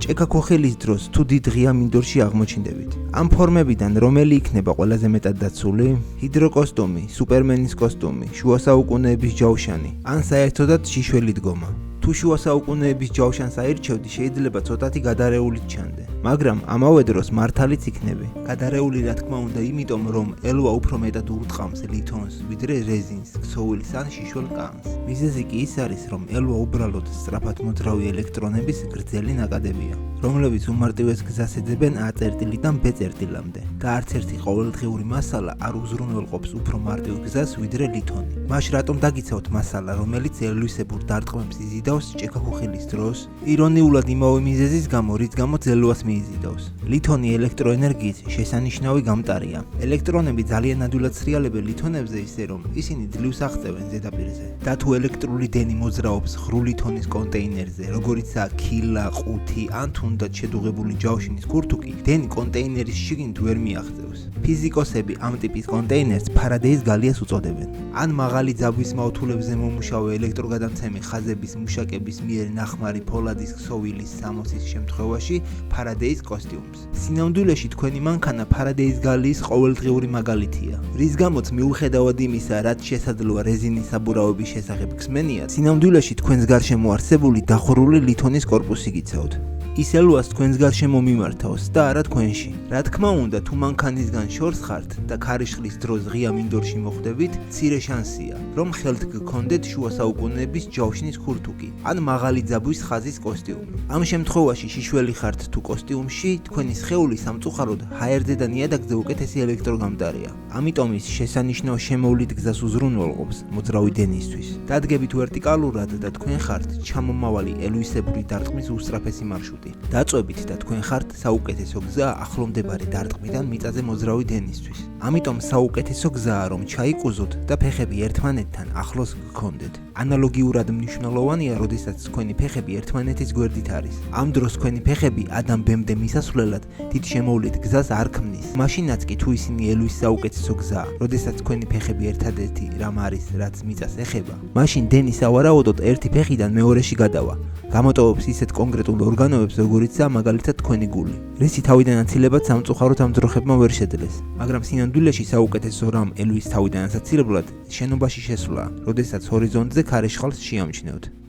ჭექა ქოხელის დროს თუ დიდ ღია მინდორში აღმოჩნდებით. ამ ფორმებიდან რომელი იქნება ყველაზე მეტად დაცული? ჰიდროკოსტუმი, სუპერმენის კოსტუმი, შუა საუკუნეების ჯავშანი, ან საერთოდაც შიშველი დგომა. თუ შუა საუკუნეების ჯავშანს აირჩევდი, შეიძლება ცოტათი გადარეულით ჩანდე. მაგრამ ამავე დროს მართალიც იქნები. გადარეული რა თქმა უნდა, იმიტომ რომ ელვა უფრო მეტად ურტყამს ლითონს, ვიდრე რეზინს, ქსოვილს ან შიშველ კანს. მიზეზი კი ის არის, რომ ელვა უბრალოდ სწრაფად მოძრავი ელექტრონების გრძელი ნაკადებია, რომლებიც უმარტივეს გზას ეძებენ A წერტილიდან B წერტილამდე და არც ერთი ყოველდღიური მასალა არ უზრუნველყოფს უფრო მარტივ გზას ვიდრე ლითონი. მაშ რატომ დაგიცავთ მასალა, რომელიც ელვისებურ დარტყმებს იზიდავს ჭექა ქოხელის დროს? ირონიულად იმავე მიზეზის გამო, რის გამოც ელვას მიიზიდავს. ლითონი ელექტროენერგიის შესანიშნავი გამტარია. ელექტრონები ძალიან ადვილად სრიალებენ ლითონებზე ისე, რომ ისინი ძლივს აღწევენ ზედაპირზე. და თუ ელექტრული დენი მოძრაობს ღრუ ლითონის კონტეინერზე, როგორიცაა ქილა, ყუთი ან თუნდაც შედუღებული ჯავშნის ქურთუკი, დენი კონტეინერის შიგნით ვერ მიაღწევს. ფიზიკოსები ამ ტიპის კონტეინერს ფარადეის გალიას უწოდებენ. ან მაღალი ძაბვის მაუთულებზე მომუშავე ელექტროგადამცემი ხაზების მუშაკების მიერ ნახმარი ფოლადის ქსოვილის სამოსის შემთხვევაში ფარადეის კოსტიუმს. სინამდვილეში თქვენი მანქანა ფარადეის გალიის ყოველდღიური მაგალითია. რის გამოც მიუხედავად იმისა, რაც შესაძლოა რეზინის საბურავების შესახებ გსმენიათ, სინამდვილეში თქვენს გარშემო არსებული დახურული ლითონის კორპუსი გიცავთ. ის ელვას თქვენს გარშემო მიმართავს და არა თქვენში. რა თქმა უნდა, თუ მანქანისგან შორს ხართ და ქარიშხლის დროს ღია მინდორში მოხვდებით, მცირე შანსია, რომ ხელთ გქონდეთ შუა საუკუნეების ჯავშნის ქურთუკი ან მაღალი ძაბვის ხაზის კოსტიუმი. ამ შემთხვევაში შიშველი ხართ თუ კოსტიუმში, თქვენი სხეული სამწუხაროდ ჰაერზე და ნიადაგზე უკეთესი ელექტროგამტარია. ამიტომ ის შესანიშნავ შემოვლით გზას უზრუნველყოფს მოძრავი დენისთვის. დადგებით ვერტიკალურად და თქვენ ხართ ჩამომავალი ელვისებური დარტყმის უსწრაფესი მარშრუტი. დაწვევით და თქვენ ხართ საუკეთესო გზა ახლომდებარე დარტყმიდან მიწაზე მოძრავი დენისთვის. ამიტომ საუკეთესო გზაა, რომ ჩაიკუზოთ და ფეხები ერთმანეთთან ახლოს გქონდეთ. ანალოგიურად მნიშვნელოვანია, როდესაც თქვენი ფეხები ერთმანეთის გვერდით არის. ამ დროს თქვენი ფეხები ადამ ბემდე მისასვლელად დიდ შემოვლით გზას არ ქმნის. მაშინაც კი თუ ისინი ელვის საუკეთესო გზაა, როდესაც თქვენი ფეხები ერთადერთი რამ არის, რაც მიწას ეხება, მაშინ დენი სავარაუდოდ ერთი ფეხიდან მეორეში გადავა. გამოტოვებს ისეთ კონკრეტულ ორგანოებს, როგორიცაა მაგალითად თქვენი გული. რისი თავიდან აცილებად სამწუხაროდ ამ ძროხებმა ვერ შეძლეს. მაგრამ სინამდვილეში საუკეთესო რამ ელვის თავიდან ასაცილებლად შენობაში შესვლა, როდესაც ჰორიზონტზე ქარიშხალს შეამჩნევთ.